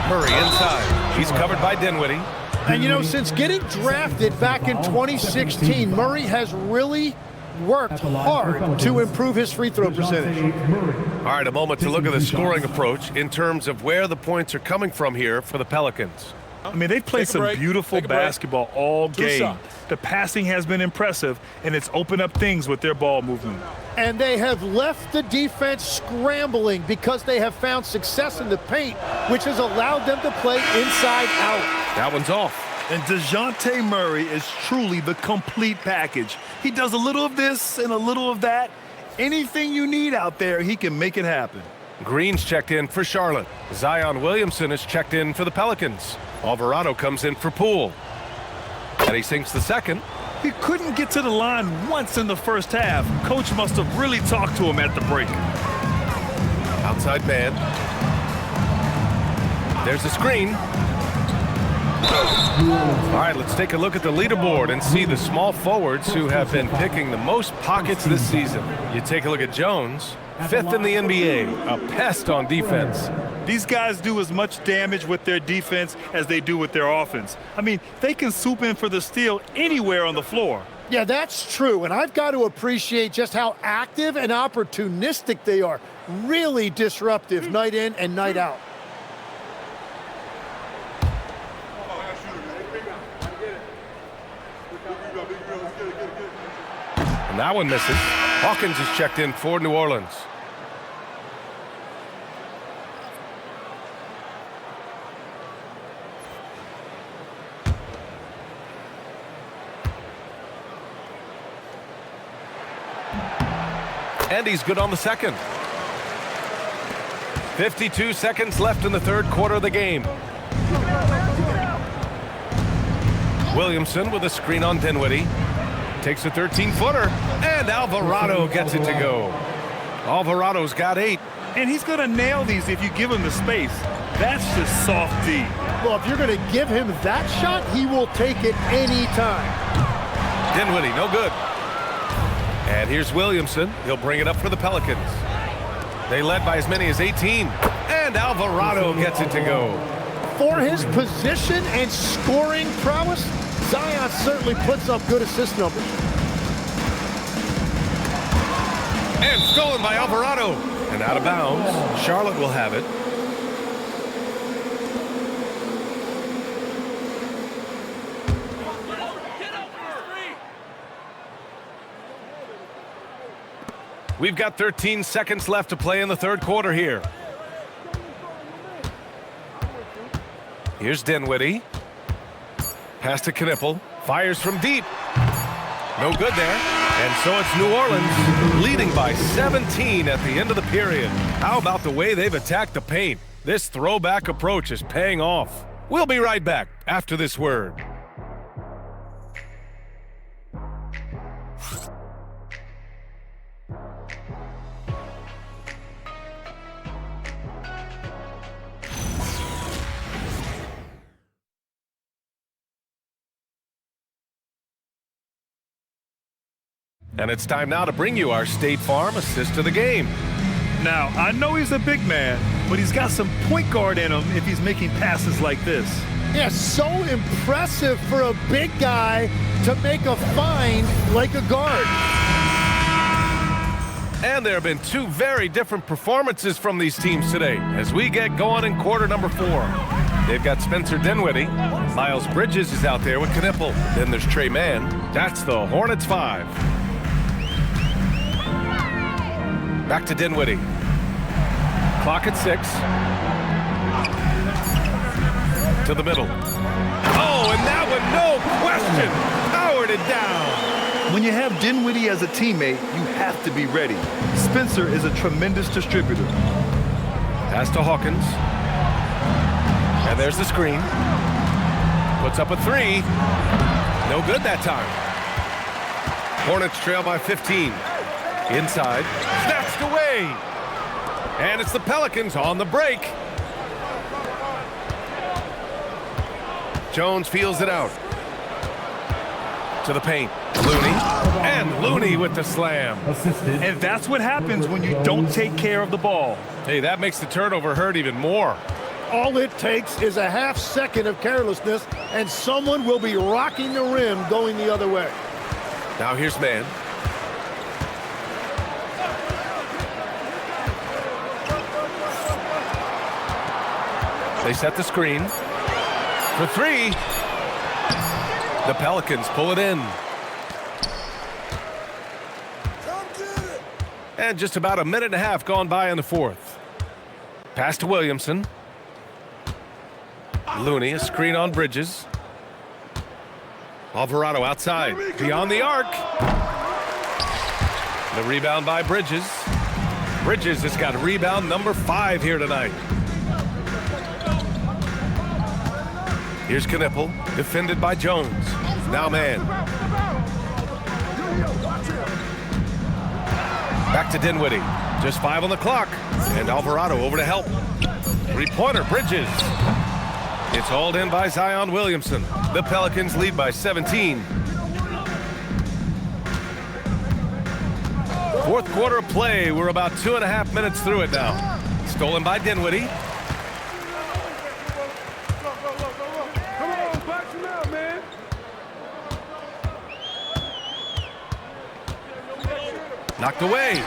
Murray inside. He's covered by Dinwiddie. And, you know, since getting drafted back in 2016, Murray has really worked hard to improve his free throw percentage. All right, a moment to look at the scoring approach in terms of where the points are coming from here for the Pelicans. I mean, they've played some beautiful basketball all game. The passing has been impressive, and it's opened up things with their ball movement. And they have left the defense scrambling because they have found success in the paint, which has allowed them to play inside out. That one's off. And DeJounte Murray is truly the complete package. He does a little of this and a little of that. Anything you need out there, he can make it happen. Green's checked in for Charlotte. Zion Williamson is checked in for the Pelicans. Alvarado comes in for Poole. And he sinks the second. He couldn't get to the line once in the first half. Coach must have really talked to him at the break. Outside man. There's a screen. All right, let's take a look at the leaderboard and see the small forwards who have been picking the most pockets this season. You take a look at Jones, 5th in the NBA, a pest on defense. These guys do as much damage with their defense as they do with their offense. I mean, they can swoop in for the steal anywhere on the floor. Yeah, that's true, and I've got to appreciate just how active and opportunistic they are. Really disruptive night in and night out. And that one misses. Hawkins is checked in for New Orleans. And he's good on the second. 52 seconds left in the third quarter of the game. Williamson with a screen on Dinwiddie. Takes a 13-footer, and Alvarado gets it to go. Alvarado's got 8. And he's going to nail these if you give him the space. That's just soft D. Well, if you're going to give him that shot, he will take it any time. Dinwiddie, no good. And here's Williamson. He'll bring it up for the Pelicans. They led by as many as 18. And Alvarado gets it to go. For his position and scoring prowess, Zion certainly puts up good assist numbers. And stolen by Alvarado. And out of bounds. Charlotte will have it. We've got 13 seconds left to play in the third quarter here. Here's Dinwiddie. Pass to Knipple. Fires from deep. No good there. And so it's New Orleans leading by 17 at the end of the period. How about the way they've attacked the paint? This throwback approach is paying off. We'll be right back after this word. And it's time now to bring you our State Farm assist of the game. Now, I know he's a big man, but he's got some point guard in him if he's making passes like this. Yeah, so impressive for a big guy to make a find like a guard. And there have been two very different performances from these teams today as we get going in quarter number 4. They've got Spencer Dinwiddie. Miles Bridges is out there with Knipple. Then there's Trey Mann. That's the Hornets 5. Back to Dinwiddie. Clock at 6. To the middle. Oh, and that one, no question, powered it down. When you have Dinwiddie as a teammate, you have to be ready. Spencer is a tremendous distributor. Pass to Hawkins. And there's the screen. Puts up a 3. No good that time. Hornets trail by 15. Inside. Snatched away. And it's the Pelicans on the break. Jones feels it out. To the paint. Looney. And Looney with the slam. And that's what happens when you don't take care of the ball. Hey, that makes the turnover hurt even more. All it takes is a half second of carelessness, and someone will be rocking the rim going the other way. Now here's Mann. They set the screen. for three. The Pelicans pull it in. And just about a minute and a half gone by in the fourth. Pass to Williamson. Looney, a screen on Bridges. Alvarado outside, beyond the arc. The rebound by Bridges. Bridges has got rebound number 5 here tonight. Here's Knipple, defended by Jones. Now man. Back to Dinwiddie. Just 5 on the clock. And Alvarado over to help. Three-pointer, Bridges. It's hauled in by Zion Williamson. The Pelicans lead by 17. Fourth quarter of play. We're about 2.5 minutes through it now. Stolen by Dinwiddie. Knocked away.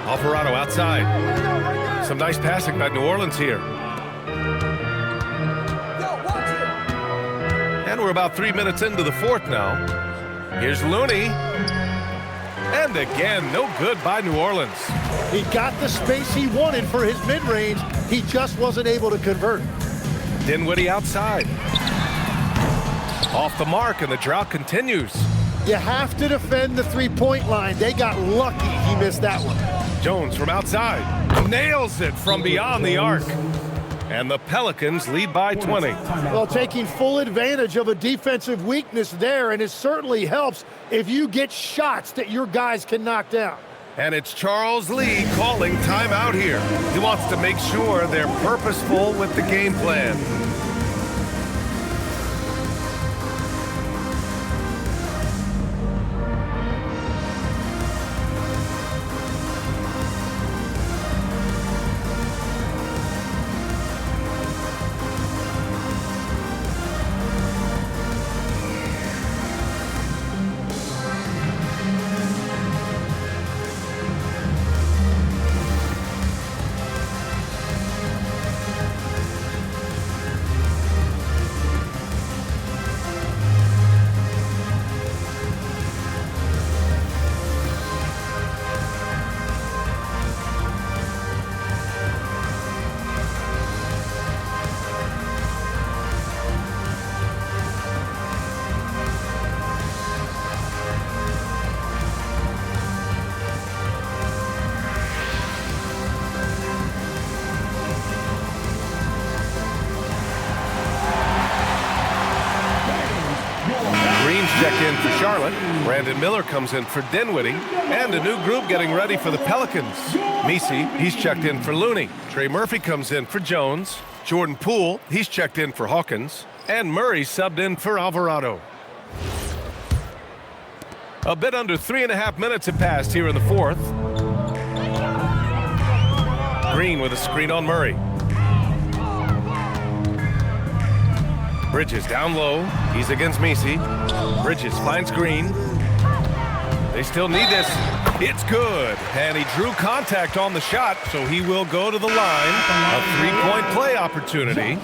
Alvarado outside. Some nice passing by New Orleans here. And we're about 3 minutes into the fourth now. Here's Looney. And again, no good by New Orleans. He got the space he wanted for his mid-range. He just wasn't able to convert. Dinwiddie outside. Off the mark, and the drought continues. You have to defend the three-point line. They got lucky he missed that one. Jones from outside. Nails it from beyond the arc. And the Pelicans lead by 20. Well, taking full advantage of a defensive weakness there, and it certainly helps if you get shots that your guys can knock down. And it's Charles Lee calling timeout here. He wants to make sure they're purposeful with the game plan. Check in for Charlotte. Brandon Miller comes in for Dinwiddie. And a new group getting ready for the Pelicans. Misi, he's checked in for Looney. Trey Murphy comes in for Jones. Jordan Poole, he's checked in for Hawkins. And Murray subbed in for Alvarado. A bit under 3.5 minutes have passed here in the fourth. Green with a screen on Murray. Bridges down low. He's against Misi. Bridges finds Green. They still need this. It's good. And he drew contact on the shot, so he will go to the line. A three-point play opportunity.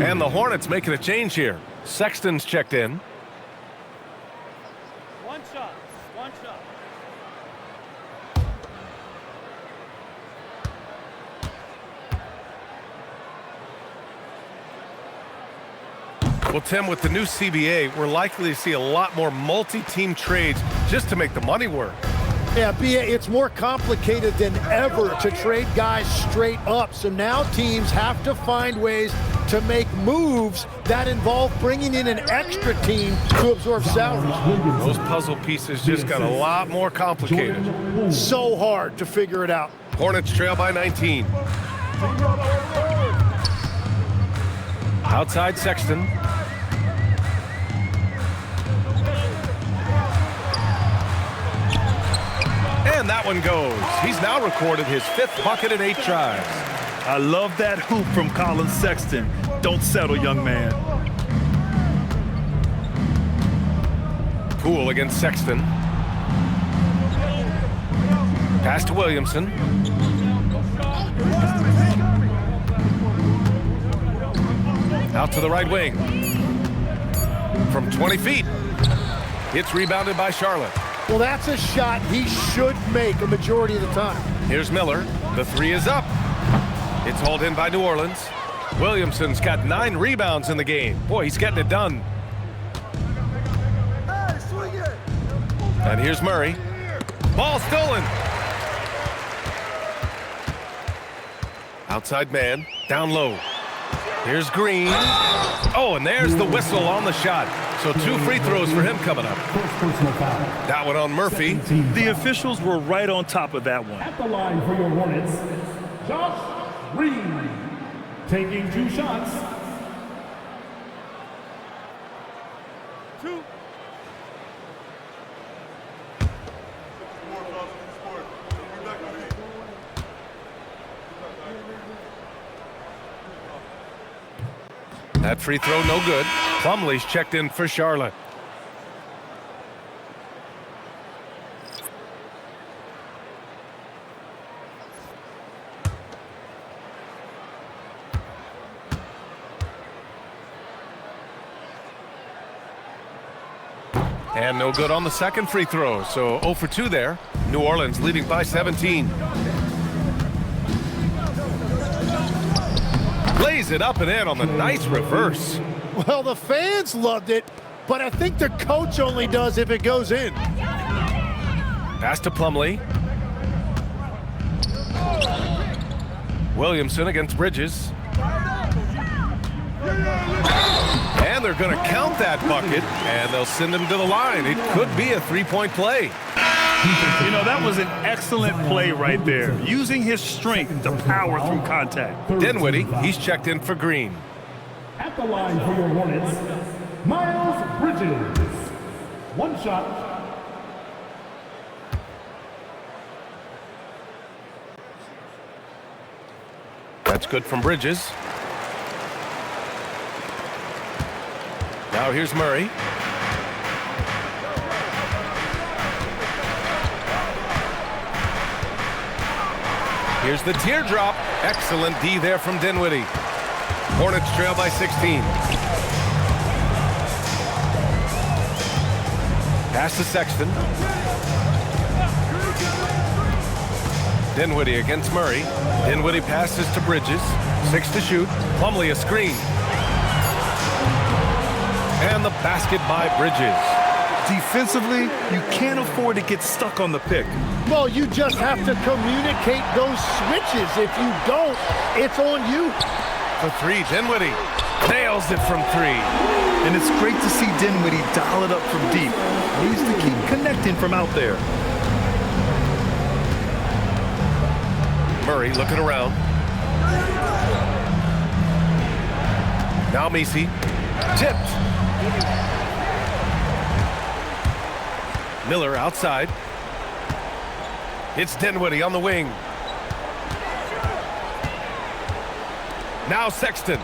And the Hornets making a change here. Sexton's checked in. One shot. Well, Tim, with the new CBA, we're likely to see a lot more multi-team trades just to make the money work. Yeah, it's more complicated than ever to trade guys straight up. So now teams have to find ways to make moves that involve bringing in an extra team to absorb salaries. Those puzzle pieces just got a lot more complicated. So hard to figure it out. Hornets trail by 19. Outside Sexton. And that one goes. He's now recorded his 5th bucket in 8 tries. I love that hoop from Colin Sexton. Don't settle, young man. Poole against Sexton. Pass to Williamson. Out to the right wing. From 20 feet. It's rebounded by Charlotte. Well, that's a shot he should make a majority of the time. Here's Miller. The three is up. It's hauled in by New Orleans. Williamson's got 9 rebounds in the game. Boy, he's getting it done. And here's Murray. Ball stolen. Outside man, down low. Here's Green. Oh, and there's the whistle on the shot. So 2 free throws for him coming up. That one on Murphy. The officials were right on top of that one. At the line for your Hornets, Josh Green, taking 2 shots. 2. That free throw no good. Plumlee's checked in for Charlotte. And no good on the second free throw. So 0 for 2 there. New Orleans leading by 17. Lays it up and in on the nice reverse. Well, the fans loved it, but I think the coach only does if it goes in. Pass to Plumlee. Williamson against Bridges. And they're going to count that bucket, and they'll send him to the line. It could be a 3-point play. You know, that was an excellent play right there, using his strength to power through contact. Dinwiddie, he's checked in for Green. At the line for your Hornets, Miles Bridges. 1 shot. That's good from Bridges. Now here's Murray. Here's the teardrop. Excellent D there from Dinwiddie. Hornets trail by 16. Pass to Sexton. Dinwiddie against Murray. Dinwiddie passes to Bridges. 6 to shoot. Plumlee a screen. And the basket by Bridges. Defensively, you can't afford to get stuck on the pick. Well, you just have to communicate those switches. If you don't, it's on you. For 3, Dinwiddie nails it from 3. And it's great to see Dinwiddie dial it up from deep. Needs to keep connecting from out there. Murray looking around. Now Messi. Tipped. Miller outside. It's Dinwiddie on the wing. Now Sexton.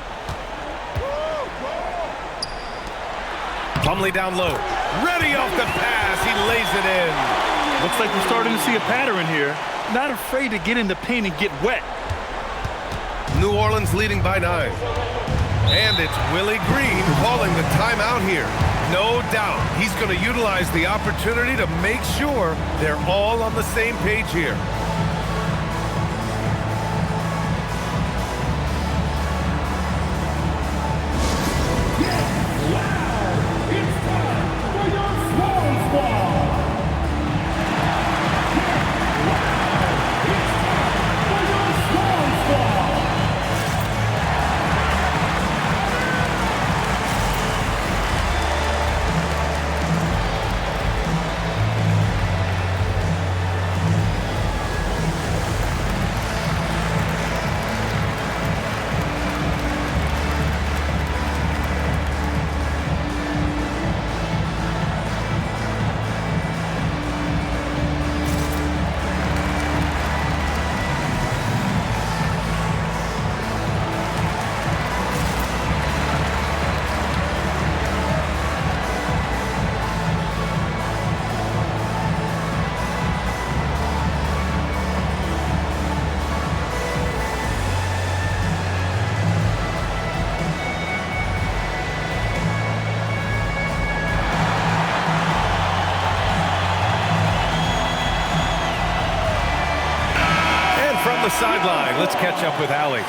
Plumlee down low. Ready off the pass. He lays it in. Looks like we're starting to see a pattern here. Not afraid to get in the paint and get wet. New Orleans leading by 9. And it's Willie Green calling the timeout here. No doubt he's going to utilize the opportunity to make sure they're all on the same page here. sideline. Let's catch up with Allie.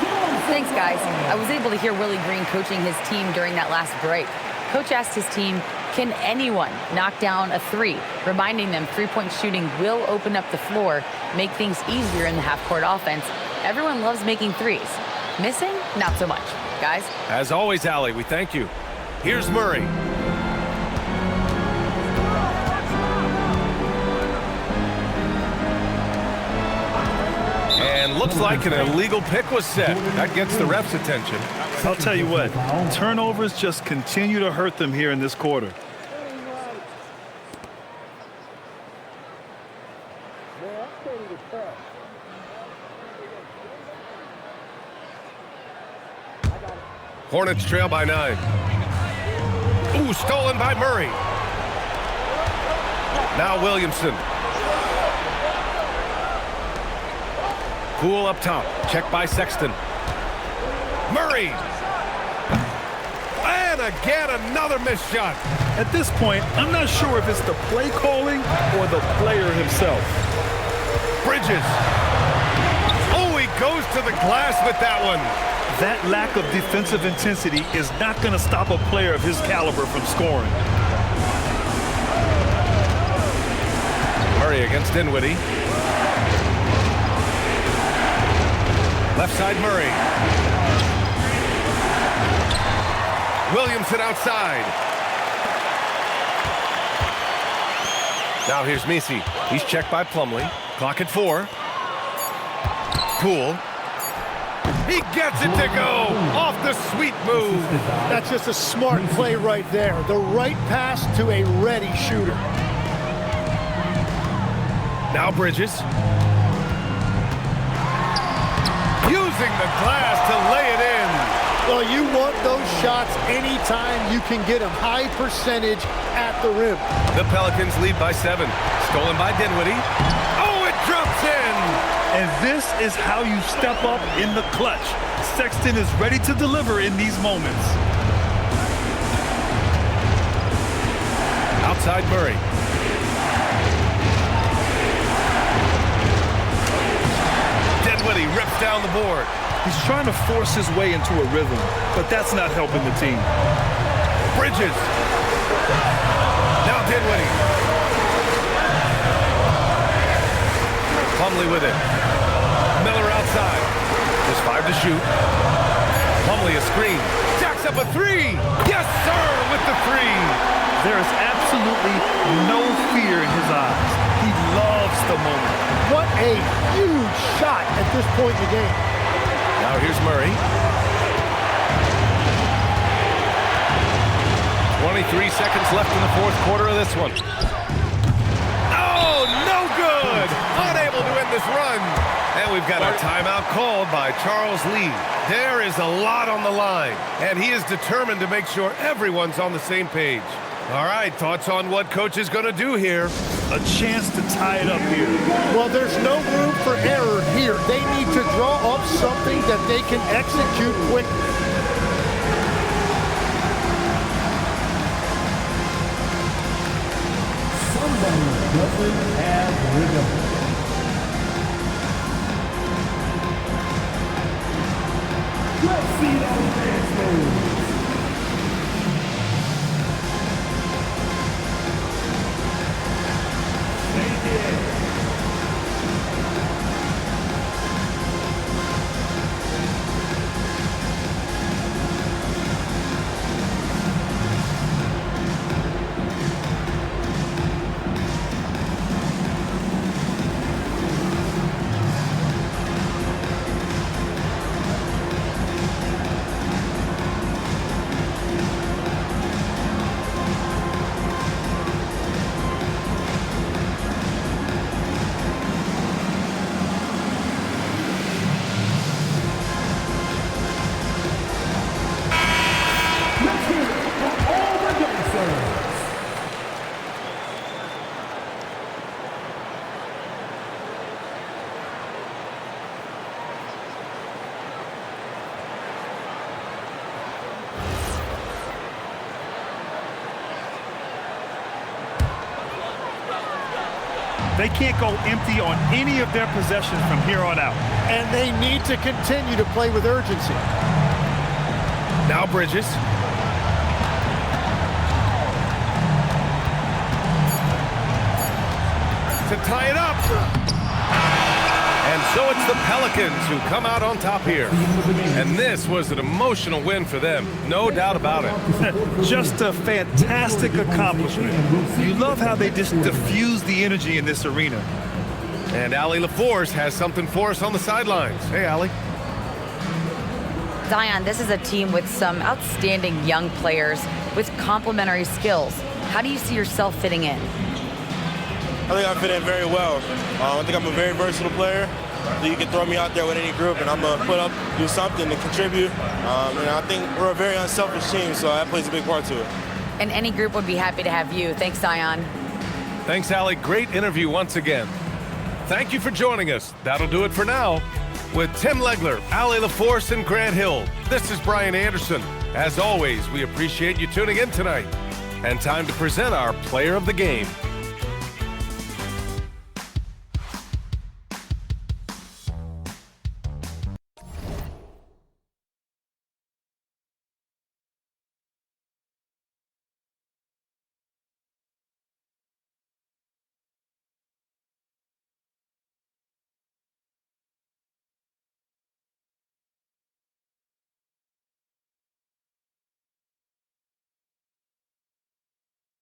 Thanks, guys. I was able to hear Willie Green coaching his team during that last break. Coach asked his team, can anyone knock down a three? Reminding them three-point shooting will open up the floor, make things easier in the half-court offense. Everyone loves making threes. Missing? Not so much. Guys? As always, Allie, we thank you. Here's Murray. And looks like an illegal pick was set. That gets the ref's attention. I'll tell you what, turnovers just continue to hurt them here in this quarter. Hornets trail by 9. Ooh, stolen by Murray. Now Williamson. Poole up top. Check by Sexton. Murray. And again, another missed shot. At this point, I'm not sure if it's the play calling or the player himself. Bridges. Oh, he goes to the glass with that one. That lack of defensive intensity is not going to stop a player of his caliber from scoring. Murray against Dinwiddie. Left side Murray. Williamson outside. Now here's Misi. He's checked by Plumlee. Clock at 4. Poole. He gets it to go off the sweet move. That's just a smart play right there. The right pass to a ready shooter. Now Bridges. Using the glass to lay it in. Well, you want those shots anytime you can get them. High percentage at the rim. The Pelicans lead by 7. Stolen by Dinwiddie. Oh, it drops in. And this is how you step up in the clutch. Sexton is ready to deliver in these moments. Outside Murray. Dinwiddie rips down the board. He's trying to force his way into a rhythm, but that's not helping the team. Bridges. Now Dinwiddie. Plumlee with it. Miller outside. There's 5 to shoot. Plumlee a screen. Jacks up a 3. Yes, sir, with the 3. There is absolutely no fear in his eyes. He loves the moment. What a huge shot at this point in the game. Now here's Murray. 23 seconds left in the fourth quarter of this one. Oh, no good! Unable to end this run. And we've got a timeout called by Charles Lee. There is a lot on the line, and he is determined to make sure everyone's on the same page. All right, thoughts on what coach is going to do here? A chance to tie it up here. Well, there's no room for error here. They need to draw up something that they can execute quickly. Somebody doesn't have rhythm. Let's see those dance moves. They can't go empty on any of their possessions from here on out. And they need to continue to play with urgency. Now Bridges. To tie it up. And so it's the Pelicans who come out on top here. And this was an emotional win for them, no doubt about it. Just a fantastic accomplishment. You love how they just diffuse the energy in this arena. And Allie LaForce has something for us on the sidelines. Hey, Allie. Zion, this is a team with some outstanding young players with complementary skills. How do you see yourself fitting in? I think I fit in very well. I think I'm a very versatile player. So you can throw me out there with any group, and I'm going to put up, do something to contribute. And I think we're a very unselfish team, so that plays a big part to it. And any group would be happy to have you. Thanks, Zion. Thanks, Allie. Great interview once again. Thank you for joining us. That'll do it for now. With Tim Legler, Allie LaForce, and Grant Hill, this is Brian Anderson. As always, we appreciate you tuning in tonight. And time to present our player of the game.